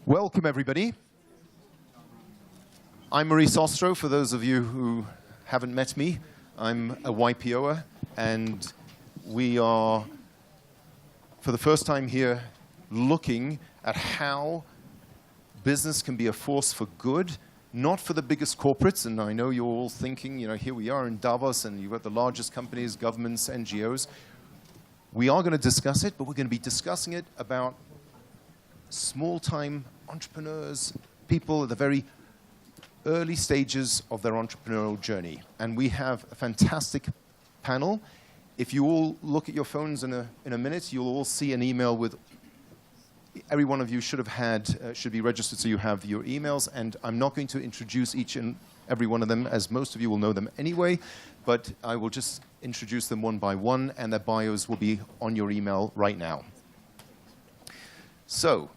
Welcome, everybody. I'm Maurice Ostro, for those of you who haven't met me. I'm a YPOer, and we are, for the first time here, looking at how business can be a force for good, not for the biggest corporates. And I know you're all thinking, you know, here we are in Davos, and you've got the largest companies, governments, NGOs. We are going to discuss it, but we're going to be discussing it about small-time entrepreneurs, people at the very early stages of their entrepreneurial journey. And we have a fantastic panel. If you all look at your phones in a minute, you'll all see an email with, every one of you should have had, should be registered so you have your emails. And I'm not going to introduce each and every one of them, as most of you will know them anyway, but I will just introduce them one by one, and their bios will be on your email right now. So,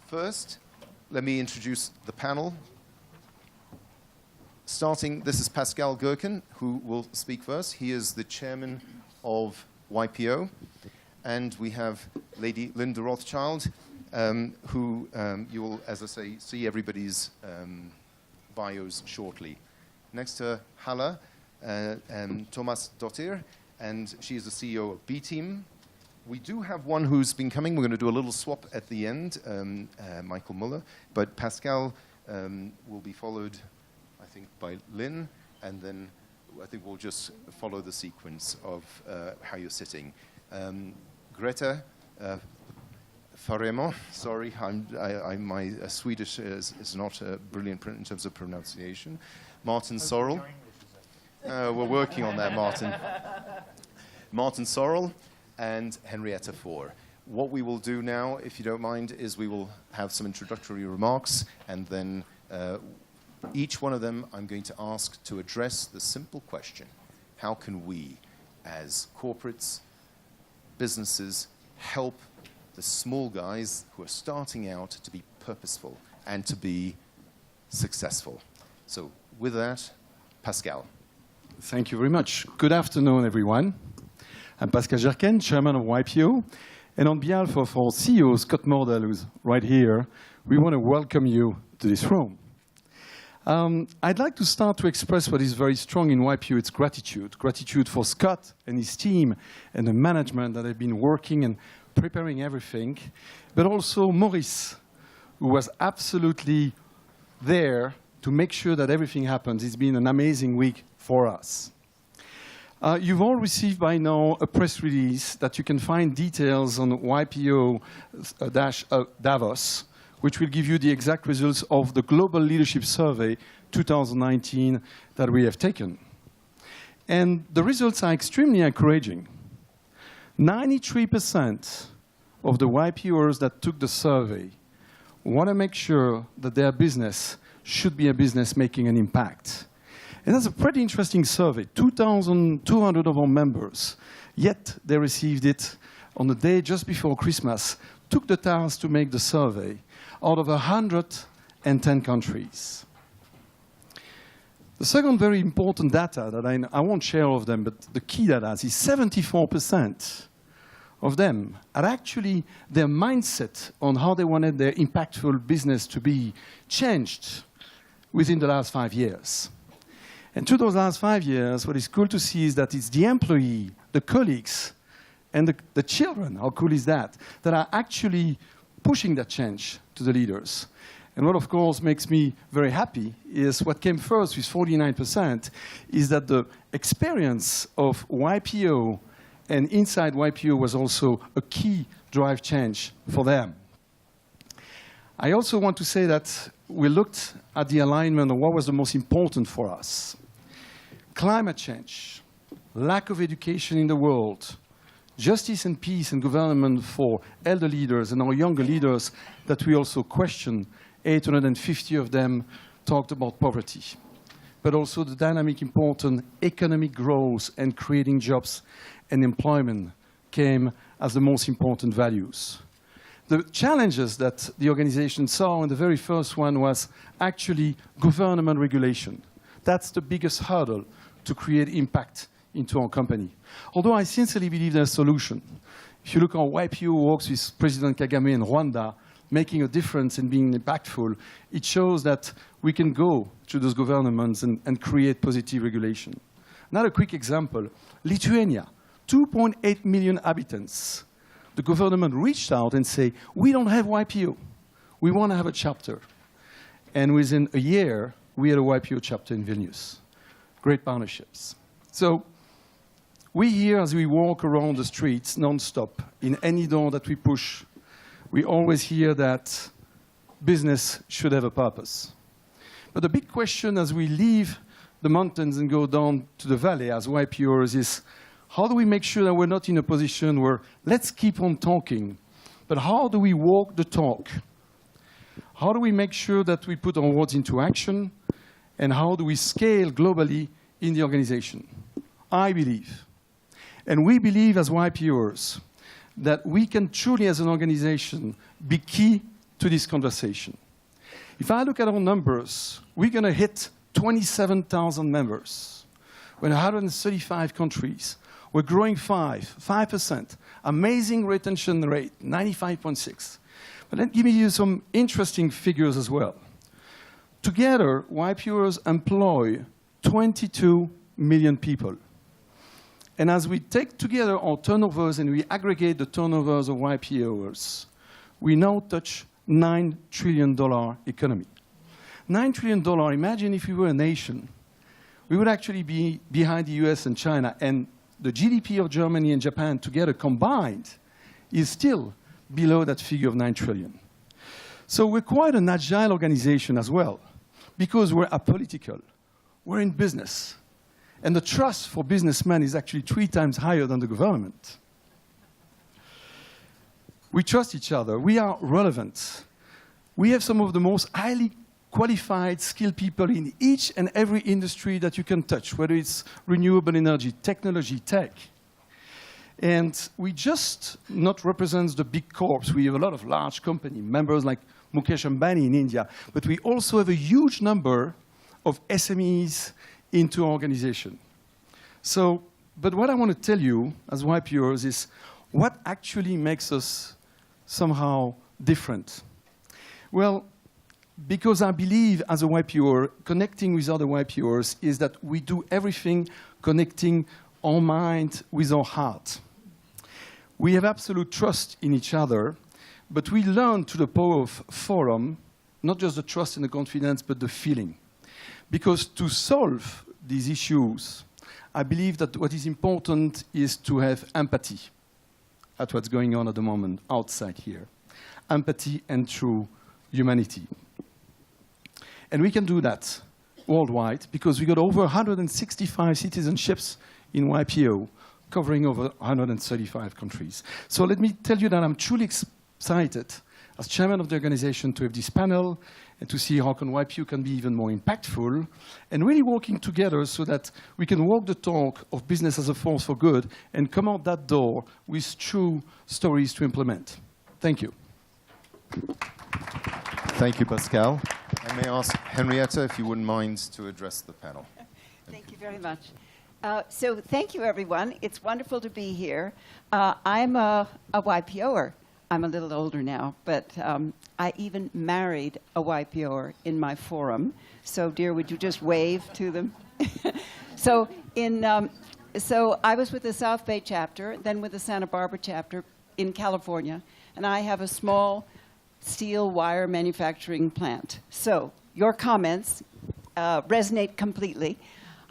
first, let me introduce the panel. Starting, this is Pascal Gerken, who will speak first. He is the chairman of YPO. And we have Lady Linn Rothschild, who you will, as I say, see everybody's bios shortly. Next to Halla, Tómasdóttir, and she is the CEO of B-Team. We do have one who's been coming. We're going to do a little swap at the end, Michael Muller. But Pascal will be followed, I think, by Linn, and then I think we'll just follow the sequence of how you're sitting. Grete, Faremo, sorry, my Swedish is not brilliant in terms of pronunciation. Martin Sorrell. We're working on that, Martin. Martin Sorrell. And Henrietta Fore. What we will do now, if you don't mind, is we will have some introductory remarks, and then each one of them I'm going to ask to address the simple question: how can we, as corporates, businesses, help the small guys who are starting out to be purposeful and to be successful? So with that, Pascal. Thank you very much. Good afternoon, everyone. I'm Pascal Gerken, chairman of YPO, and on behalf of our CEO, Scott Mordell, who's right here, we want to welcome you to this room. I'd like to start to express what is very strong in YPO. It's gratitude. Gratitude for Scott and his team and the management that have been working and preparing everything, but also Maurice, who was absolutely there to make sure that everything happens. It's been an amazing week for us. You've all received by now a press release that you can find details on YPO-Davos, which will give you the exact results of the Global Leadership Survey 2019 that we have taken. And the results are extremely encouraging. 93% of the YPOers that took the survey want to make sure that their business should be a business making an impact. And that's a pretty interesting survey, 2,200 of our members, yet they received it on the day just before Christmas, took the task to make the survey out of 110 countries. The second very important data that I won't share all of them, but the key data is 74% of them had actually their mindset on how they wanted their impactful business to be changed within the last 5 years. And through those last 5 years, what is cool to see is that it's the employee, the colleagues, and the children, how cool is that are actually pushing that change to the leaders. And what, of course, makes me very happy is what came first with 49% is that the experience of YPO and inside YPO was also a key drive change for them. I also want to say that we looked at the alignment of what was the most important for us. Climate change, lack of education in the world, justice and peace and government for elder leaders and our younger leaders that we also question. 850 of them talked about poverty, but also the dynamic, important economic growth and creating jobs and employment came as the most important values. The challenges that the organization saw, and the very first one was actually government regulation. That's the biggest hurdle to create impact into our company. Although I sincerely believe there's a solution. If you look how YPO works with President Kagame in Rwanda, making a difference and being impactful, it shows that we can go to those governments and create positive regulation. Another quick example, Lithuania, 2.8 million inhabitants. The government reached out and said, we don't have YPO. We want to have a chapter. And within a year, we had a YPO chapter in Vilnius. Great partnerships. So we here, as we walk around the streets non-stop, in any door that we push, we always hear that business should have a purpose. But the big question as we leave the mountains and go down to the valley as YPOers is, how do we make sure that we're not in a position where let's keep on talking, but how do we walk the talk? How do we make sure that we put our words into action? And how do we scale globally in the organization? I believe, and we believe as YPOers, that we can truly, as an organization, be key to this conversation. If I look at our numbers, we're going to hit 27,000 members. We're in 135 countries. We're growing 5%. Amazing retention rate, 95.6. But let me give you some interesting figures as well. Together, YPOers employ 22 million people. And as we take together our turnovers and we aggregate the turnovers of YPOers, we now touch $9 trillion economy. $9 trillion, imagine if we were a nation. We would actually be behind the US and China, and the GDP of Germany and Japan together combined is still below that figure of 9 trillion. So we're quite an agile organization as well, because we're apolitical. We're in business. And the trust for businessmen is actually 3 times higher than the government. We trust each other. We are relevant. We have some of the most highly qualified, skilled people in each and every industry that you can touch, whether it's renewable energy, technology, tech. And we just not represent the big corps. We have a lot of large company members like Mukesh Ambani in India, but we also have a huge number of SMEs into our organization. So, but what I want to tell you as YPOers is what actually makes us somehow different. Well, because I believe as a YPOer, connecting with other YPOers is that we do everything connecting our mind with our heart. We have absolute trust in each other, but we learn to the power of forum, not just the trust and the confidence, but the feeling. Because to solve these issues, I believe that what is important is to have empathy at what's going on at the moment outside here. Empathy and true humanity. And we can do that worldwide because we got over 165 citizenships in YPO, covering over 135 countries. So let me tell you that I'm truly excited as chairman of the organization to have this panel and to see how YPO can be even more impactful and really working together so that we can walk the talk of business as a force for good and come out that door with true stories to implement. Thank you. Thank you, Pascal. I may ask Henrietta if you wouldn't mind to address the panel. Thank you very much. So thank you, everyone. It's wonderful to be here. I'm a YPOer. I'm a little older now, but I even married a YPOer in my forum. So, dear, would you just wave to them? So I was with the South Bay chapter, then with the Santa Barbara chapter in California, and I have a small steel wire manufacturing plant. So your comments resonate completely.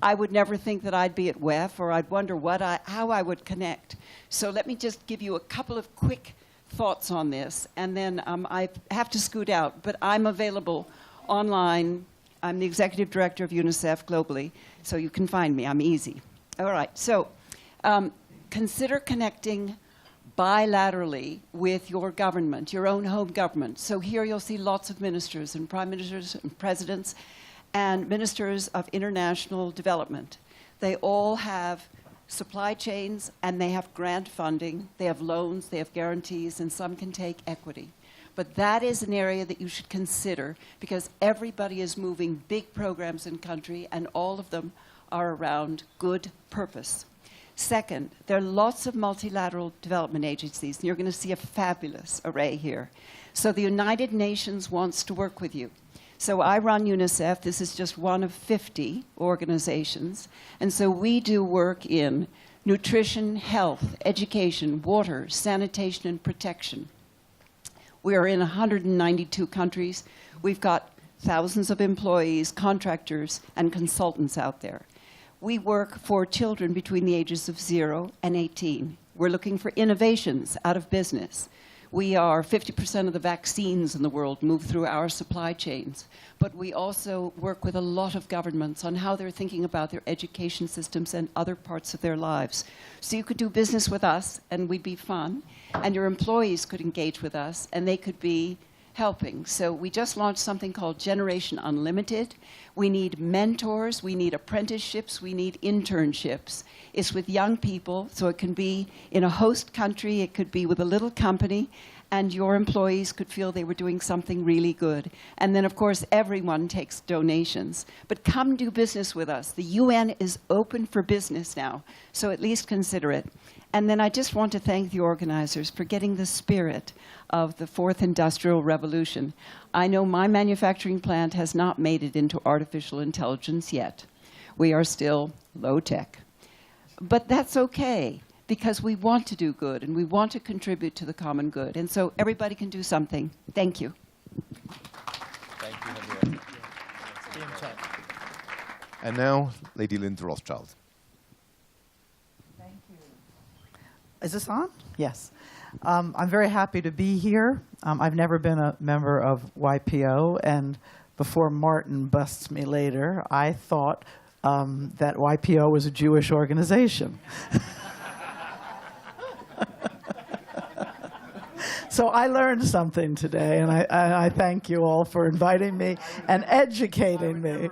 I would never think that I'd be at WEF, or I'd wonder how I would connect. So let me just give you a couple of quick thoughts on this, and then I have to scoot out, but I'm available online. I'm the executive director of UNICEF globally, so you can find me. I'm easy. All right, so consider connecting bilaterally with your government, your own home government. So here you'll see lots of ministers and prime ministers and presidents and ministers of international development. They all have supply chains and they have grant funding, they have loans, they have guarantees, and some can take equity. But that is an area that you should consider because everybody is moving big programs in country and all of them are around good purpose. Second, there are lots of multilateral development agencies, and you're going to see a fabulous array here. So the United Nations wants to work with you. So I run UNICEF. This is just one of 50 organizations. And so we do work in nutrition, health, education, water, sanitation, and protection. We are in 192 countries. We've got thousands of employees, contractors, and consultants out there. We work for children between the ages of 0 and 18. We're looking for innovations out of business. We are 50% of the vaccines in the world move through our supply chains. But we also work with a lot of governments on how they're thinking about their education systems and other parts of their lives. So you could do business with us, and we'd be fun. And your employees could engage with us, and they could be helping. So we just launched something called Generation Unlimited. We need mentors, we need apprenticeships, we need internships. It's with young people, so it can be in a host country, it could be with a little company, and your employees could feel they were doing something really good. And then, of course, everyone takes donations. But come do business with us. The UN is open for business now, so at least consider it. And then I just want to thank the organizers for getting the spirit of the fourth industrial revolution. I know my manufacturing plant has not made it into artificial intelligence yet. We are still low tech. But that's okay, because we want to do good and we want to contribute to the common good. And so everybody can do something. Thank you. Thank you, Henrietta. And now, Lady Linn Rothschild. Is this on? Yes. I'm very happy to be here. I've never been a member of YPO, and before Martin busts me later, I thought that YPO was a Jewish organization. So I learned something today, and I thank you all for inviting me and educating me.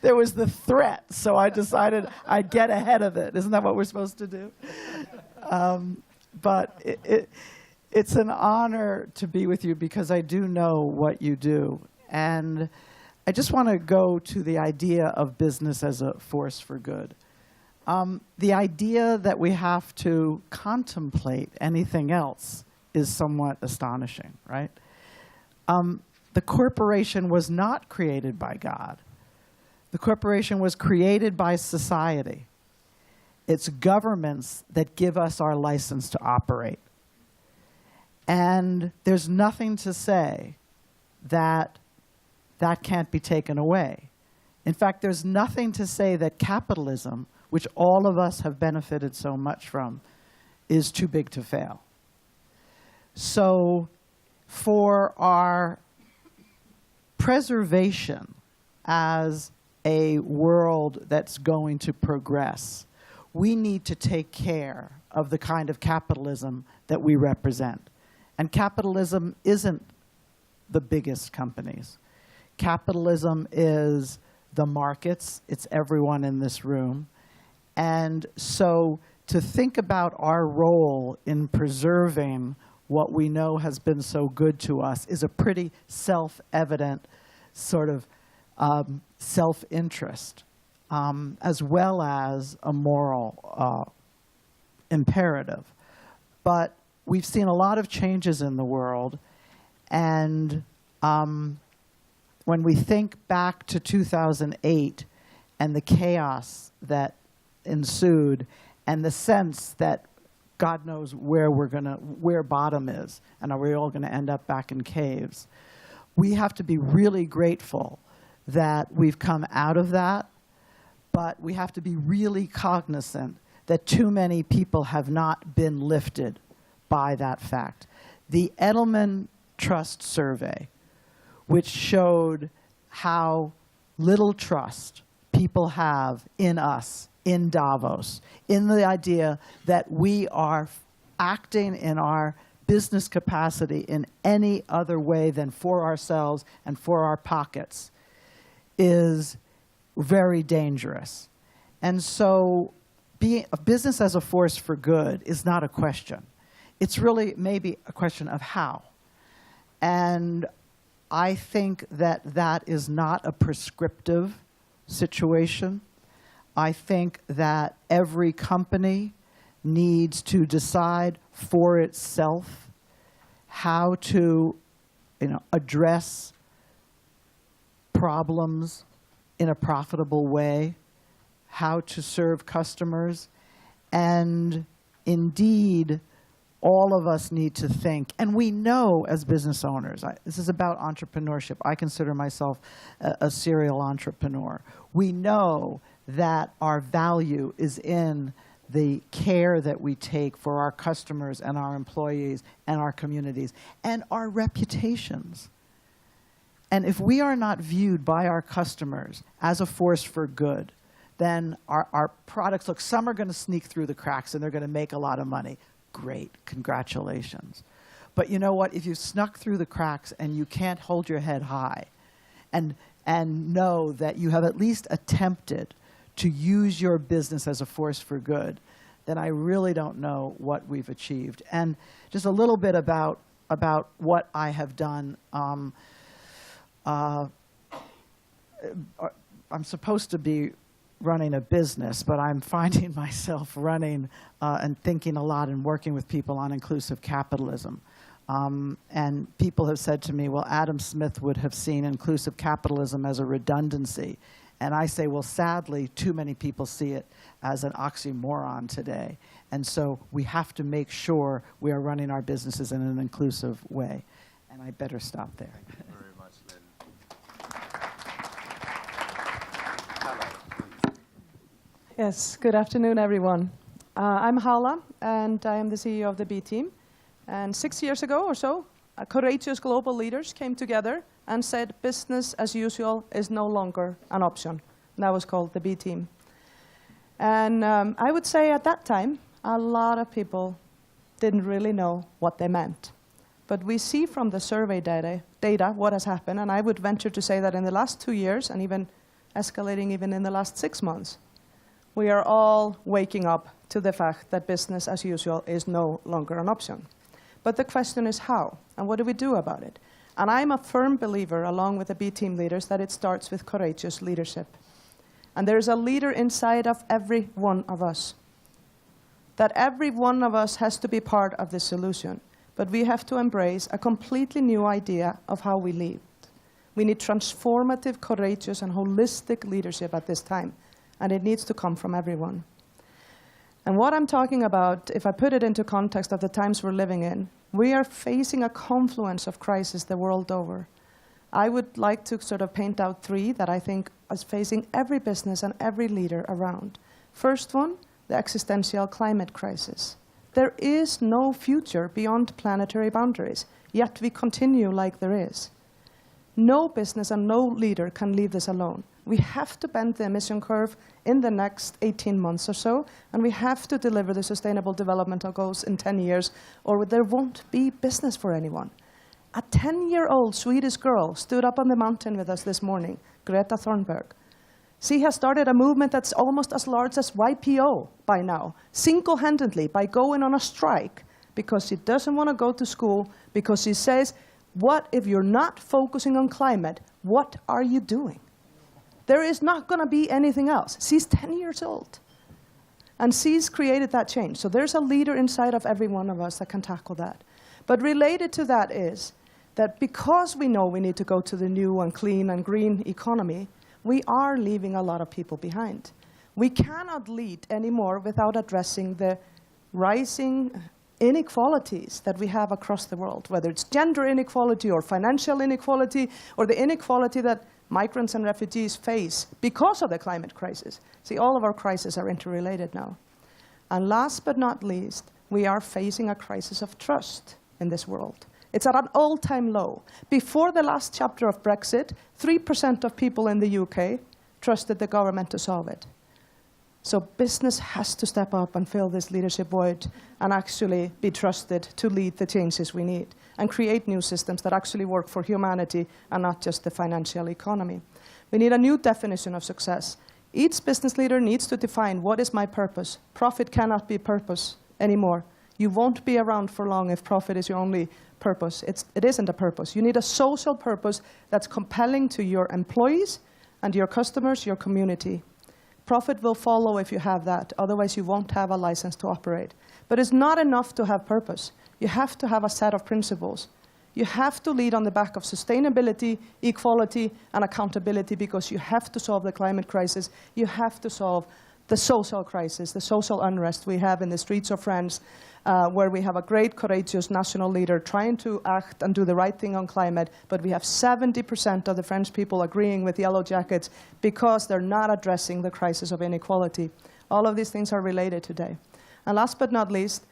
There was the threat, so I decided I'd get ahead of it. Isn't that what we're supposed to do? But it's an honor to be with you because I do know what you do. And I just want to go to the idea of business as a force for good. The idea that we have to contemplate anything else is somewhat astonishing, right? The corporation was not created by God. The corporation was created by society. It's governments that give us our license to operate. And there's nothing to say that that can't be taken away. In fact, there's nothing to say that capitalism, which all of us have benefited so much from, is too big to fail. So for our preservation as a world that's going to progress, we need to take care of the kind of capitalism that we represent. And capitalism isn't the biggest companies. Capitalism is the markets. It's everyone in this room. And so to think about our role in preserving what we know has been so good to us is a pretty self-evident sort of self-interest, as well as a moral imperative. But we've seen a lot of changes in the world, and when we think back to 2008 and the chaos that ensued, and the sense that God knows where bottom is, and are we all going to end up back in caves, we have to be really grateful that we've come out of that, but we have to be really cognizant that too many people have not been lifted by that fact. The Edelman Trust Survey, which showed how little trust people have in us, in Davos, in the idea that we are acting in our business capacity in any other way than for ourselves and for our pockets, is very dangerous. And so being a business as a force for good is not a question. It's really maybe a question of how. And I think that that is not a prescriptive situation. I think that every company needs to decide for itself how to, address problems in a profitable way, how to serve customers, and indeed, all of us need to think, and we know as business owners, this is about entrepreneurship. I consider myself a serial entrepreneur. We know that our value is in the care that we take for our customers and our employees and our communities and our reputations. And if we are not viewed by our customers as a force for good, then our products, look, some are going to sneak through the cracks and they're going to make a lot of money. Great, congratulations. But you know what? If you snuck through the cracks and you can't hold your head high and know that you have at least attempted to use your business as a force for good, then I really don't know what we've achieved. And just a little bit about what I have done. I'm supposed to be running a business, but I'm finding myself running and thinking a lot and working with people on inclusive capitalism. And people have said to me, well, Adam Smith would have seen inclusive capitalism as a redundancy. And I say, well, sadly, too many people see it as an oxymoron today. And so we have to make sure we are running our businesses in an inclusive way. And I better stop there. Thank you very much, Linn. Yes, good afternoon, everyone. I'm Halla, and I am the CEO of the B Team. And 6 years ago or so, courageous global leaders came together and said business as usual is no longer an option. And that was called the B Team. And I would say at that time, a lot of people didn't really know what they meant. But we see from the survey data what has happened, and I would venture to say that in the last 2 years, and even escalating even in the last 6 months, we are all waking up to the fact that business as usual is no longer an option. But the question is how, and what do we do about it? And I'm a firm believer, along with the B Team leaders, that it starts with courageous leadership. And there's a leader inside of every one of us. That every one of us has to be part of the solution. But we have to embrace a completely new idea of how we lead. We need transformative, courageous, and holistic leadership at this time. And it needs to come from everyone. And what I'm talking about, if I put it into context of the times we're living in, we are facing a confluence of crises the world over. I would like to sort of paint out 3 that I think is facing every business and every leader around. First one, the existential climate crisis. There is no future beyond planetary boundaries, yet we continue like there is. No business and no leader can leave this alone. We have to bend the emission curve in the next 18 months or so, and we have to deliver the sustainable developmental goals in 10 years, or there won't be business for anyone. A 10-year-old Swedish girl stood up on the mountain with us this morning, Grete Thunberg. She has started a movement that's almost as large as YPO by now, single-handedly by going on a strike, because she doesn't want to go to school, because she says, what if you're not focusing on climate, what are you doing? There is not going to be anything else. She's 10 years old. And she's created that change. So there's a leader inside of every one of us that can tackle that. But related to that is that because we know we need to go to the new and clean and green economy, we are leaving a lot of people behind. We cannot lead anymore without addressing the rising inequalities that we have across the world, whether it's gender inequality or financial inequality or the inequality that migrants and refugees face because of the climate crisis. See, all of our crises are interrelated now. And last but not least, we are facing a crisis of trust in this world. It's at an all-time low. Before the last chapter of Brexit, 3% of people in the UK trusted the government to solve it. So business has to step up and fill this leadership void and actually be trusted to lead the changes we need and create new systems that actually work for humanity and not just the financial economy. We need a new definition of success. Each business leader needs to define, what is my purpose? Profit cannot be purpose anymore. You won't be around for long if profit is your only purpose. It isn't a purpose. You need a social purpose that's compelling to your employees and your customers, your community. Profit will follow if you have that. Otherwise, you won't have a license to operate. But it's not enough to have purpose. You have to have a set of principles. You have to lead on the back of sustainability, equality, and accountability, because you have to solve the climate crisis. You have to solve the social crisis, the social unrest we have in the streets of France, where we have a great, courageous national leader trying to act and do the right thing on climate, but we have 70% of the French people agreeing with Yellow Jackets because they're not addressing the crisis of inequality. All of these things are related today. And last but not least,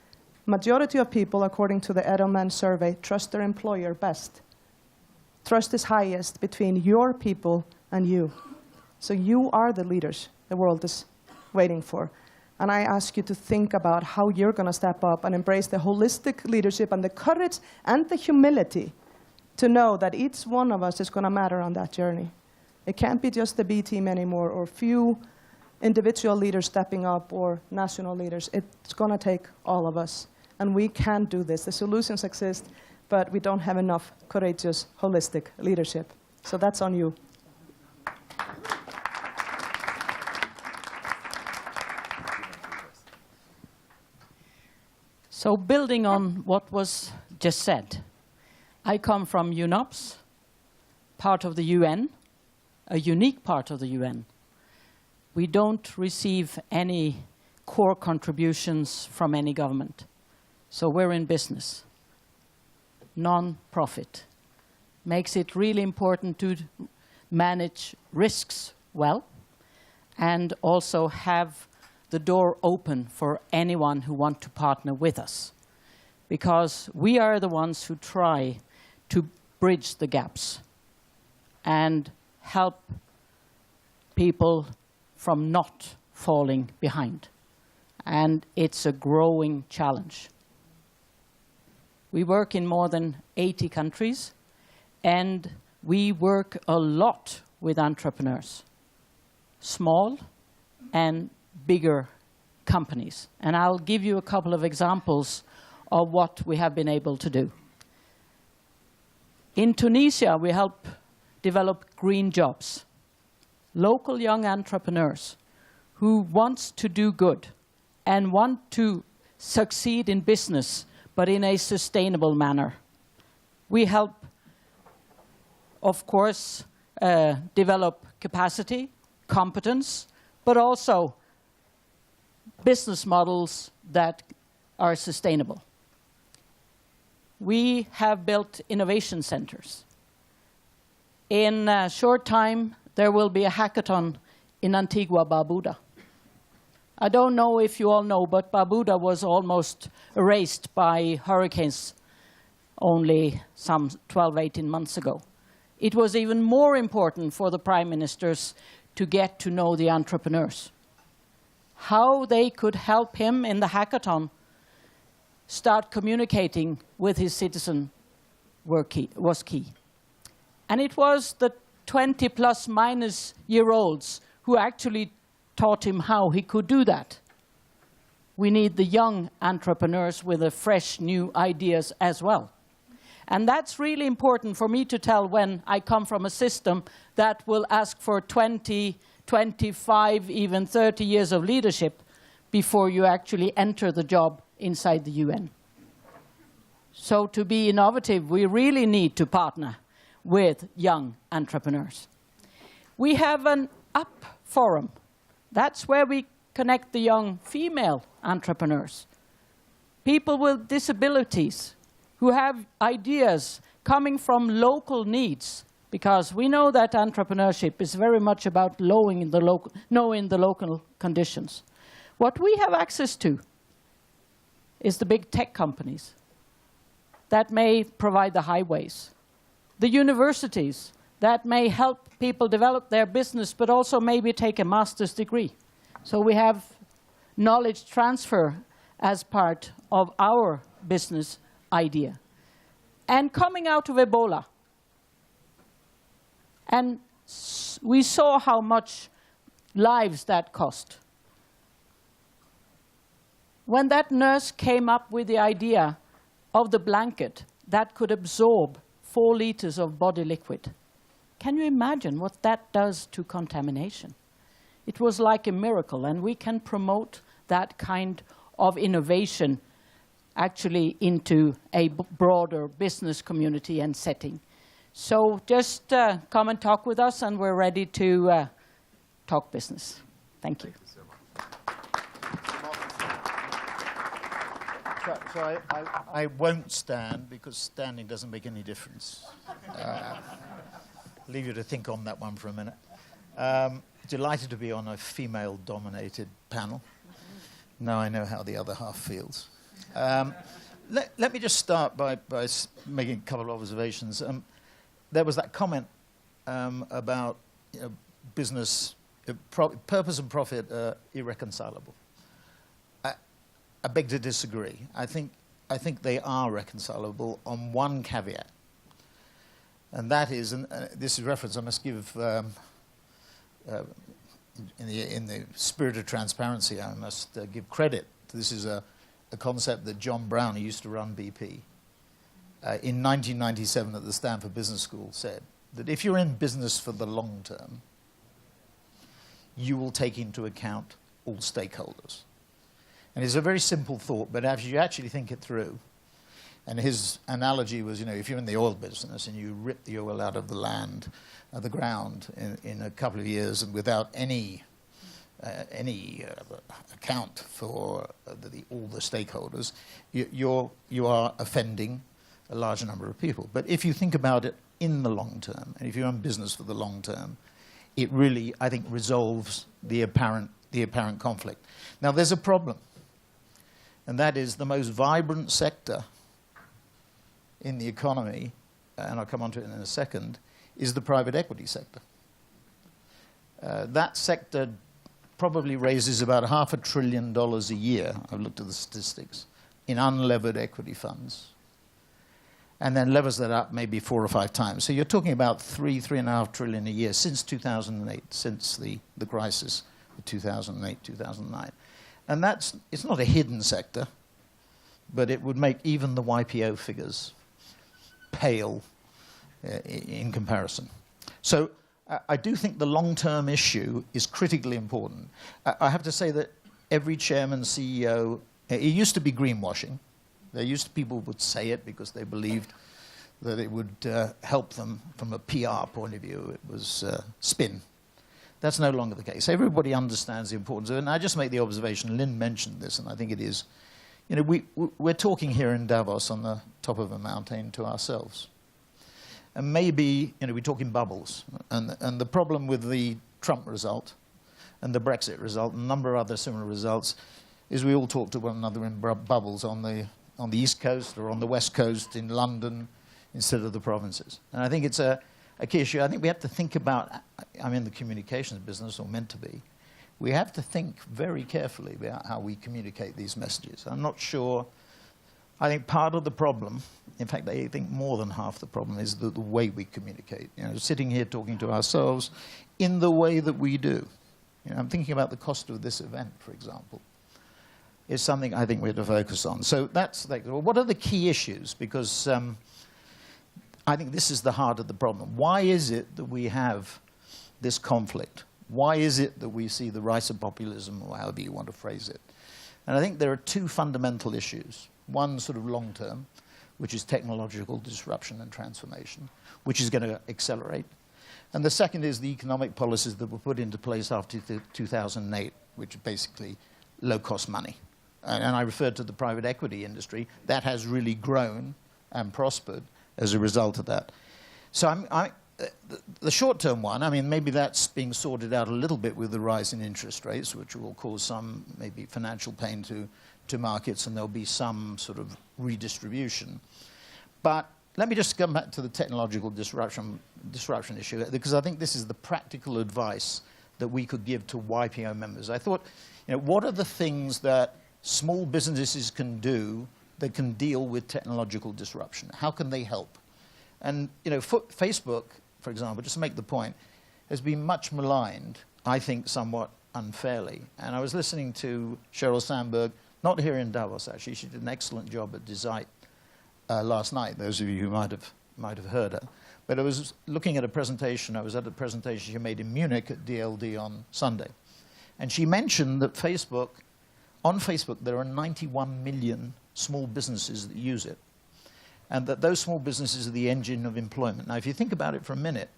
majority of people, according to the Edelman survey, trust their employer best. Trust is highest between your people and you. So you are the leaders the world is waiting for. And I ask you to think about how you're going to step up and embrace the holistic leadership and the courage and the humility to know that each one of us is going to matter on that journey. It can't be just the B team anymore, or few individual leaders stepping up, or national leaders. It's going to take all of us. And we can do this. The solutions exist, but we don't have enough courageous, holistic leadership. So that's on you. So building on what was just said, I come from UNOPS, part of the UN, a unique part of the UN. We don't receive any core contributions from any government. So we're in business, non-profit. Makes it really important to manage risks well, and also have the door open for anyone who wants to partner with us. Because we are the ones who try to bridge the gaps and help people from not falling behind. And it's a growing challenge. We work in more than 80 countries, and we work a lot with entrepreneurs, small and bigger companies. And I'll give you a couple of examples of what we have been able to do. In Tunisia, we help develop green jobs. Local young entrepreneurs who want to do good and want to succeed in business, but in a sustainable manner. We help, of course, develop capacity, competence, but also business models that are sustainable. We have built innovation centers. In a short time, there will be a hackathon in Antigua, Barbuda. I don't know if you all know, but Barbuda was almost erased by hurricanes only some 12, 18 months ago. It was even more important for the prime ministers to get to know the entrepreneurs. How they could help him in the hackathon start communicating with his citizen was key. And it was the 20 plus minus year olds who actually taught him how he could do that. We need the young entrepreneurs with the fresh new ideas as well. And that's really important for me to tell when I come from a system that will ask for 20, 25, even 30 years of leadership before you actually enter the job inside the UN. So to be innovative, we really need to partner with young entrepreneurs. We have an UP forum. That's where we connect the young female entrepreneurs. People with disabilities who have ideas coming from local needs, because we know that entrepreneurship is very much about knowing the local conditions. What we have access to is the big tech companies that may provide the highways, the universities that may help people develop their business, but also maybe take a master's degree. So we have knowledge transfer as part of our business idea. And coming out of Ebola, and we saw how much lives that cost. When that nurse came up with the idea of the blanket that could absorb 4 liters of body liquid, can you imagine what that does to contamination? It was like a miracle, and we can promote that kind of innovation actually into a broader business community and setting. So just come and talk with us, and we're ready to talk business. Thank you. So I won't stand, because standing doesn't make any difference. Leave you to think on that one for a minute. Delighted to be on a female-dominated panel. Now I know how the other half feels. Let me just start by making a couple of observations. There was that comment about business, purpose and profit are irreconcilable. I beg to disagree. I think they are reconcilable on one caveat, and that is, and this is reference I must give in the spirit of transparency. I must give credit. This is a concept that John Brown, who used to run BP, in 1997 at the Stanford Business School, said that if you're in business for the long term, you will take into account all stakeholders. And it's a very simple thought, but as you actually think it through, and his analogy was, if you're in the oil business and you rip the oil out of the land, the ground in a couple of years, and without any account for all the stakeholders, you are offending a large number of people. But if you think about it in the long term, and if you're in business for the long term, it really, I think, resolves the apparent conflict. Now, there's a problem, and that is the most vibrant sector in the economy, and I'll come on to it in a second, is the private equity sector. That sector probably raises about $500 billion a year, I've looked at the statistics, in unlevered equity funds, and then levers that up maybe 4 or 5 times. So you're talking about $3.5 trillion a year since 2008, since the crisis of 2008, 2009. And it's not a hidden sector, but it would make even the YPO figures pale in comparison. So I do think the long-term issue is critically important. I have to say that every chairman, CEO, it used to be greenwashing. People would say it because they believed that it would help them from a PR point of view. It was spin. That's no longer the case. Everybody understands the importance of it. And I just make the observation, Linn mentioned this, and I think it is, we're talking here in Davos on the top of a mountain to ourselves. And maybe, we're talking bubbles. And the problem with the Trump result and the Brexit result and a number of other similar results is we all talk to one another in bubbles on the East Coast or on the West Coast in London instead of the provinces. And I think it's a key issue. I think we have to think about, I'm in the communications business, or meant to be. We have to think very carefully about how we communicate these messages. I'm not sure. I think part of the problem, in fact, I think more than half the problem, is the way we communicate. Sitting here talking to ourselves in the way that we do. I'm thinking about the cost of this event, for example, is something I think we have to focus on. So that's like, well, what are the key issues? Because I think this is the heart of the problem. Why is it that we have this conflict? Why is it that we see the rise of populism, or however you want to phrase it? And I think there are 2 fundamental issues. One sort of long-term, which is technological disruption and transformation, which is going to accelerate. And the second is the economic policies that were put into place after 2008, which are basically low-cost money. And I referred to the private equity industry. That has really grown and prospered as a result of that. So the short-term one, maybe that's being sorted out a little bit with the rise in interest rates, which will cause some maybe financial pain to markets, and there'll be some sort of redistribution. But let me just come back to the technological disruption issue, because I think this is the practical advice that we could give to YPO members. I thought, what are the things that small businesses can do that can deal with technological disruption? How can they help? And Facebook, for example, just to make the point, has been much maligned, I think somewhat unfairly. And I was listening to Sheryl Sandberg, not here in Davos, actually. She did an excellent job at Design last night, those of you who might have heard her. But I was looking at a presentation. I was at a presentation she made in Munich at DLD on Sunday. And she mentioned that on Facebook, there are 91 million small businesses that use it, and that those small businesses are the engine of employment. Now, if you think about it for a minute,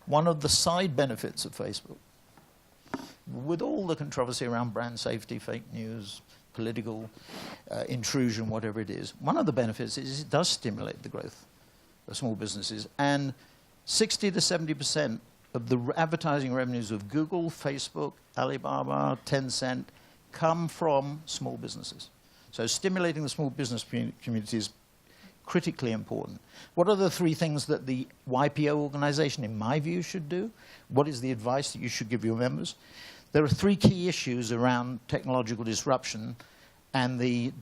one of the side benefits of Facebook, with all the controversy around brand safety, fake news, political intrusion, whatever it is, one of the benefits is it does stimulate the growth of small businesses. And 60 to 70% of the advertising revenues of Google, Facebook, Alibaba, Tencent come from small businesses. So stimulating the small business community is critically important. What are the three things that the YPO organization, in my view, should do? What is the advice that you should give your members? There are three key issues around technological disruption and the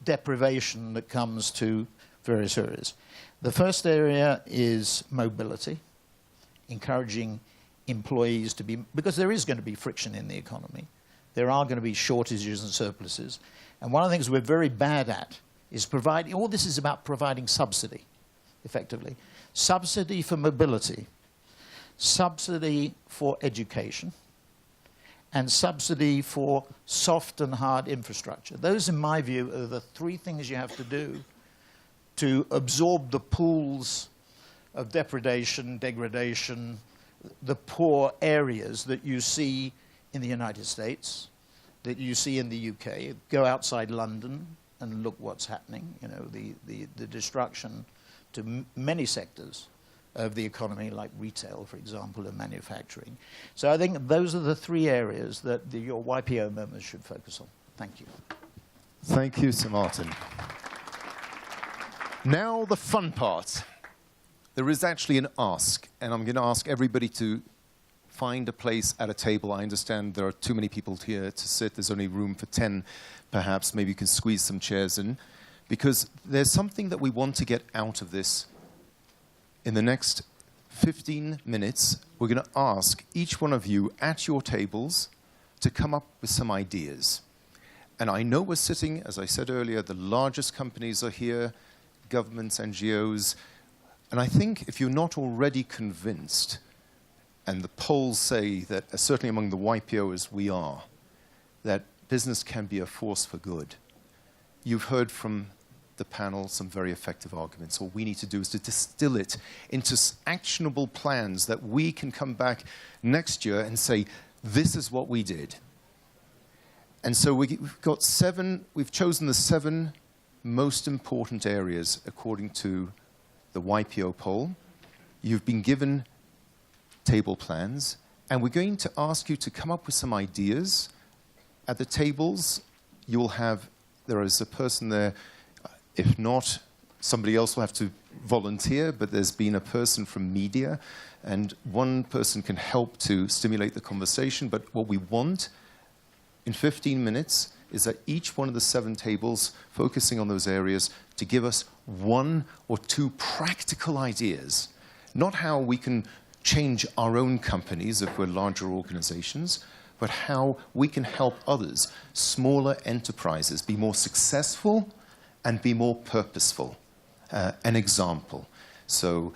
deprivation that comes to various areas. The first area is mobility, encouraging employees to be, because there is going to be friction in the economy. There are going to be shortages and surpluses. And one of the things we're very bad at is providing, all this is about providing subsidy, effectively. Subsidy for mobility, subsidy for education, and subsidy for soft and hard infrastructure. Those, in my view, are the three things you have to do to absorb the pools of degradation, the poor areas that you see in the United States, that you see in the UK. Go outside London and look what's happening. You know, the destruction to many sectors of the economy, like retail, for example, and manufacturing. So I think those are the three areas that your YPO members should focus on. Thank you. Thank you, Sir Martin. Now the fun part. There is actually an ask, and I'm going to ask everybody to find a place at a table. I understand there are too many people here to sit. There's only room for 10, perhaps. Maybe you can squeeze some chairs in, because there's something that we want to get out of this. In the next 15 minutes, we're going to ask each one of you at your tables to come up with some ideas. And I know we're sitting, as I said earlier, the largest companies are here, governments, NGOs. And I think if you're not already convinced, and the polls say that, certainly among the YPOs we are, that business can be a force for good. You've heard from the panel some very effective arguments. All we need to do is to distill it into actionable plans that we can come back next year and say, this is what we did. And so we've chosen the 7 most important areas according to the YPO poll. You've been given table plans, and we're going to ask you to come up with some ideas. At the tables, there is a person there. If not, somebody else will have to volunteer, but there's been a person from media, and one person can help to stimulate the conversation. But what we want in 15 minutes is that each one of the 7 tables, focusing on those areas, to give us 1 or 2 practical ideas, not how we can change our own companies if we're larger organizations, but how we can help others, smaller enterprises, be more successful and be more purposeful. An example. So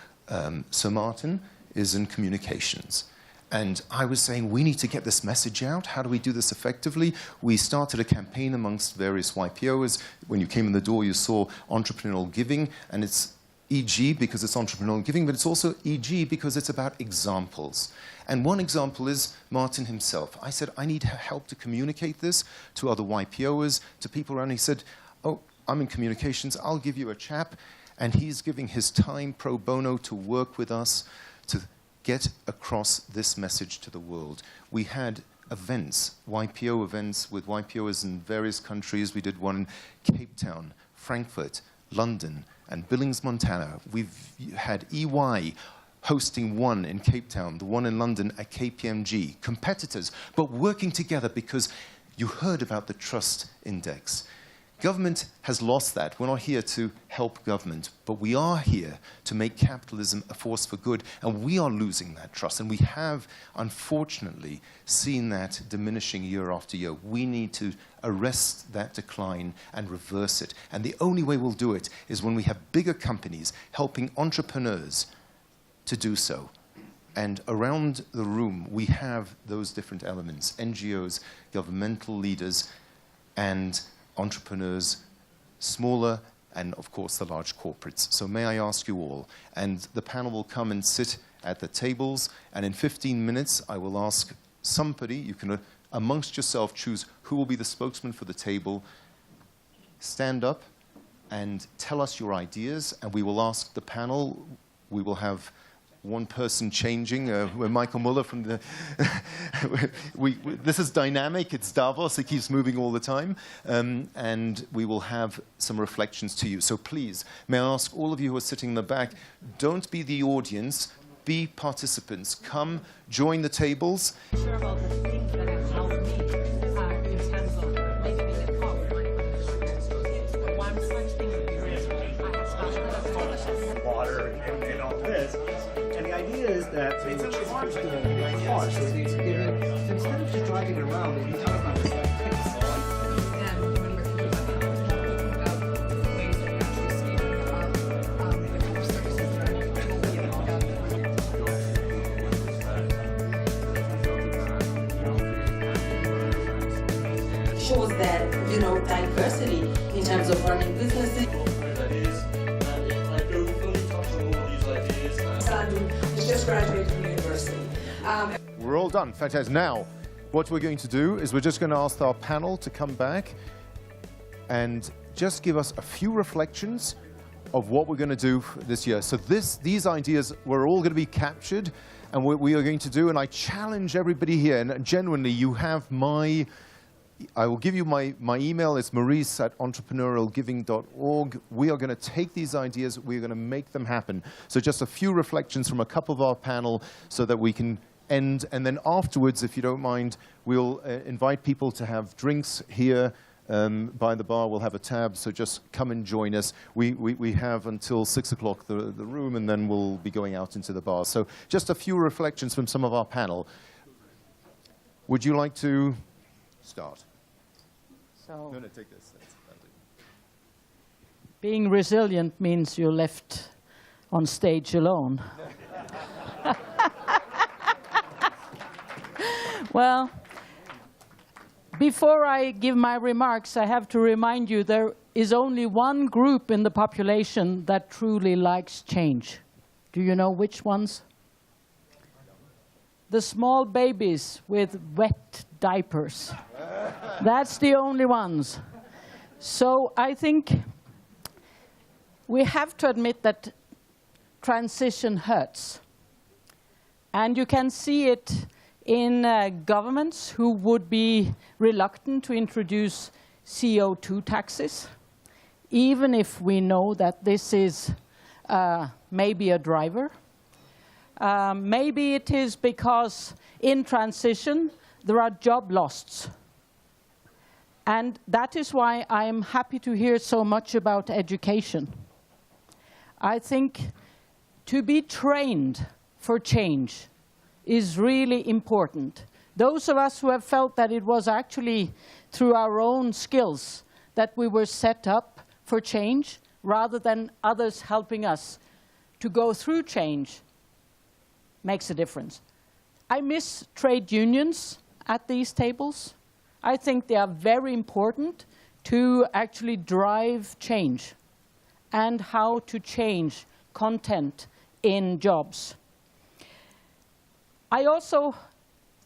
Sir Martin is in communications. And I was saying, we need to get this message out. How do we do this effectively? We started a campaign amongst various YPOs. When you came in the door, you saw entrepreneurial giving, and it's EG because it's entrepreneurial giving, but it's also EG because it's about examples. And one example is Martin himself. I said, I need help to communicate this to other YPOs, to people around. He said, oh, I'm in communications. I'll give you a chap. And he's giving his time pro bono to work with us to get across this message to the world. We had events, YPO events with YPOs in various countries. We did one in Cape Town, Frankfurt, London, and Billings, Montana. We've had EY hosting one in Cape Town, the one in London at KPMG. Competitors, but working together because you heard about the trust index. Government has lost that. We're not here to help government, but we are here to make capitalism a force for good, and we are losing that trust. And we have, unfortunately, seen that diminishing year after year. We need to arrest that decline and reverse it. And the only way we'll do it is when we have bigger companies helping entrepreneurs to do so. And around the room, we have those different elements: NGOs, governmental leaders, and entrepreneurs, smaller and, of course, the large corporates. So may I ask you all, and the panel will come and sit at the tables, and in 15 minutes, I will ask somebody, you can amongst yourself choose who will be the spokesman for the table, stand up and tell us your ideas, and we will ask the panel. We will have one person changing. We're Michael Muller from the... this is dynamic, it's Davos, it keeps moving all the time. And we will have some reflections to you. So please, may I ask all of you who are sitting in the back, don't be the audience, be participants. Come, join the tables. Sure about the things that have helped me in terms of making it come. One such thing would be water and all this. And the idea is that they would charge them a cost. So instead of just driving it around, if you talk about this, like, and when we're thinking about ways that we actually scale the kind of services that are totally involved. Shows that, you know, diversity in terms of running businesses. Just graduated from university. We're all done. Fantastic. Now, what we're going to do is we're just going to ask our panel to come back and just give us a few reflections of what we're going to do this year. So these ideas were all going to be captured, and what we are going to do, and I challenge everybody here, and genuinely, you have I will give you my email. It's Maurice at entrepreneurialgiving.org. We are going to take these ideas. We're going to make them happen. So just a few reflections from a couple of our panel so that we can end. And then afterwards, if you don't mind, we'll invite people to have drinks here by the bar. We'll have a tab, so just come and join us. We have until 6 o'clock the room, and then we'll be going out into the bar. So just a few reflections from some of our panel. Would you like to start? So, No, take this. being resilient means you're left on stage alone. Well, before I give my remarks, I have to remind you there is only one group in the population that truly likes change. Do you know which ones? The small babies with wet diapers. That's the only ones. So I think we have to admit that transition hurts. And you can see it in governments who would be reluctant to introduce CO2 taxes, even if we know that this is maybe a driver. Maybe it is because in transition there are job losses. And that is why I'm happy to hear so much about education. I think to be trained for change is really important. Those of us who have felt that it was actually through our own skills that we were set up for change rather than others helping us to go through change makes a difference. I miss trade unions at these tables. I think they are very important to actually drive change and how to change content in jobs. I also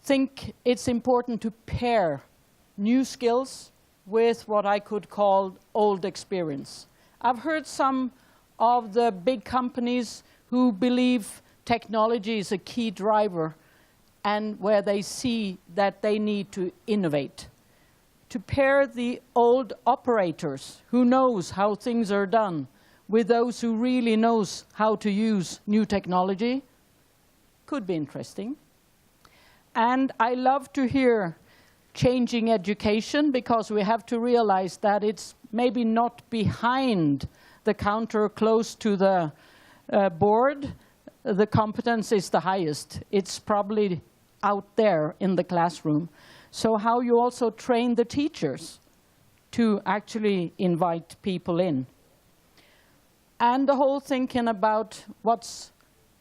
think it's important to pair new skills with what I could call old experience. I've heard some of the big companies who believe technology is a key driver and where they see that they need to innovate. To pair the old operators who knows how things are done with those who really knows how to use new technology could be interesting. And I love to hear changing education, because we have to realize that it's maybe not behind the counter close to the board. The competence is the highest. It's probably out there in the classroom. So how you also train the teachers to actually invite people in. And the whole thinking about what's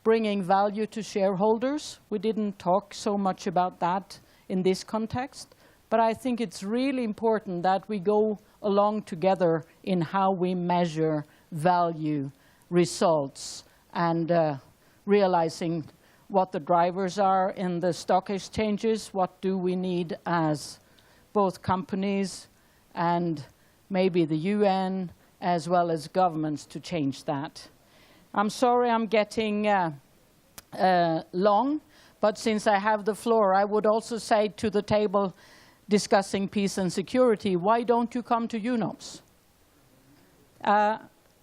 bringing value to shareholders. We didn't talk so much about that in this context, but I think it's really important that we go along together in how we measure value, results, and realizing what the drivers are in the stock exchanges, what do we need as both companies and maybe the UN as well as governments to change that. I'm sorry I'm getting long, but since I have the floor, I would also say to the table discussing peace and security, why don't you come to UNOPS?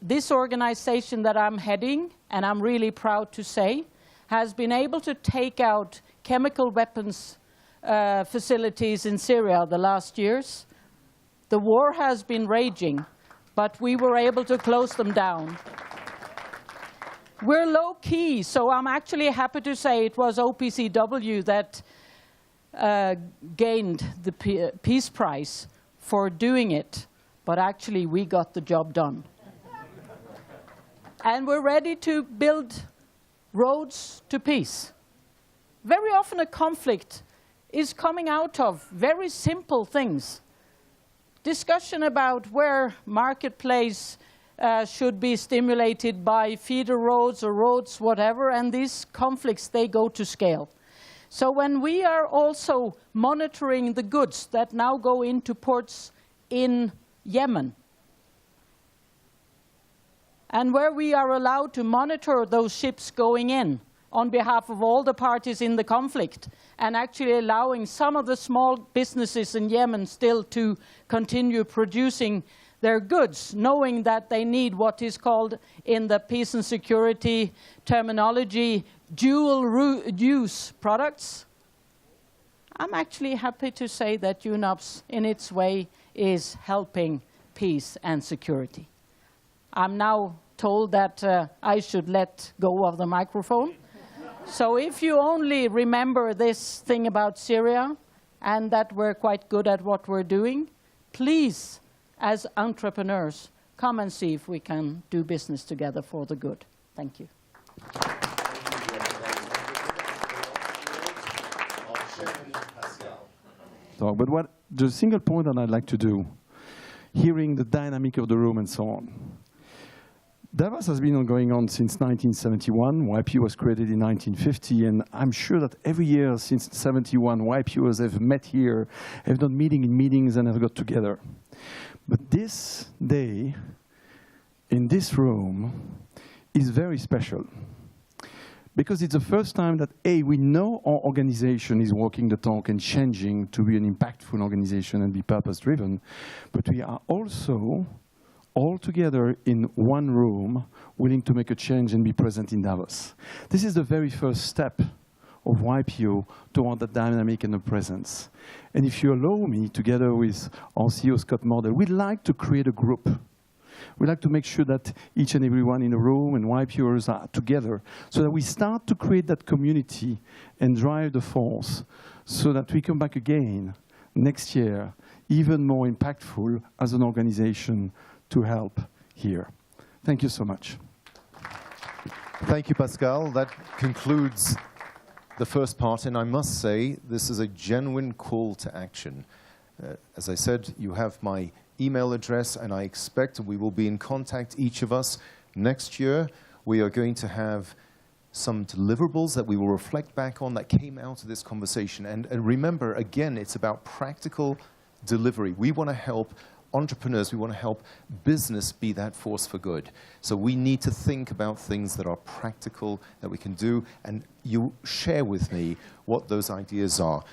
This organization that I'm heading, and I'm really proud to say, has been able to take out chemical weapons facilities in Syria the last years. The war has been raging, but we were able to close them down. We're low-key, so I'm actually happy to say it was OPCW that gained the Peace Prize for doing it, but actually we got the job done. And we're ready to build roads to peace. Very often a conflict is coming out of very simple things. Discussion about where marketplace should be stimulated by feeder roads or roads, whatever, and these conflicts, they go to scale. So when we are also monitoring the goods that now go into ports in Yemen, and where we are allowed to monitor those ships going in on behalf of all the parties in the conflict, and actually allowing some of the small businesses in Yemen still to continue producing their goods, knowing that they need what is called in the peace and security terminology dual-use products. I'm actually happy to say that UNOPS, in its way, is helping peace and security. I'm now told that I should let go of the microphone. So if you only remember this thing about Syria and that we're quite good at what we're doing, please, as entrepreneurs, come and see if we can do business together for the good. Thank you. So, but what the single point that I'd like to do, hearing the dynamic of the room and so on. Davos has been going on since 1971. YPO was created in 1950, and I'm sure that every year since 71, YPOs have met here, have done meetings and have got together. But this day, in this room, is very special. Because it's the first time that, A, we know our organization is walking the talk and changing to be an impactful organization and be purpose-driven, but we are also all together in one room, willing to make a change and be present in Davos. This is the very first step of YPO toward the dynamic and the presence. And if you allow me, together with our CEO, Scott Mordell, we'd like to create a group. We'd like to make sure that each and everyone in the room and YPOers are together so that we start to create that community and drive the force so that we come back again next year, even more impactful as an organization to help here. Thank you so much. Thank you, Pascal. That concludes the first part, and I must say this is a genuine call to action. As I said, you have my email address, and I expect we will be in contact, each of us. Next year, we are going to have some deliverables that we will reflect back on that came out of this conversation. And remember, again, it's about practical delivery. We want to help entrepreneurs, we want to help business be that force for good. So we need to think about things that are practical, that we can do, and you share with me what those ideas are.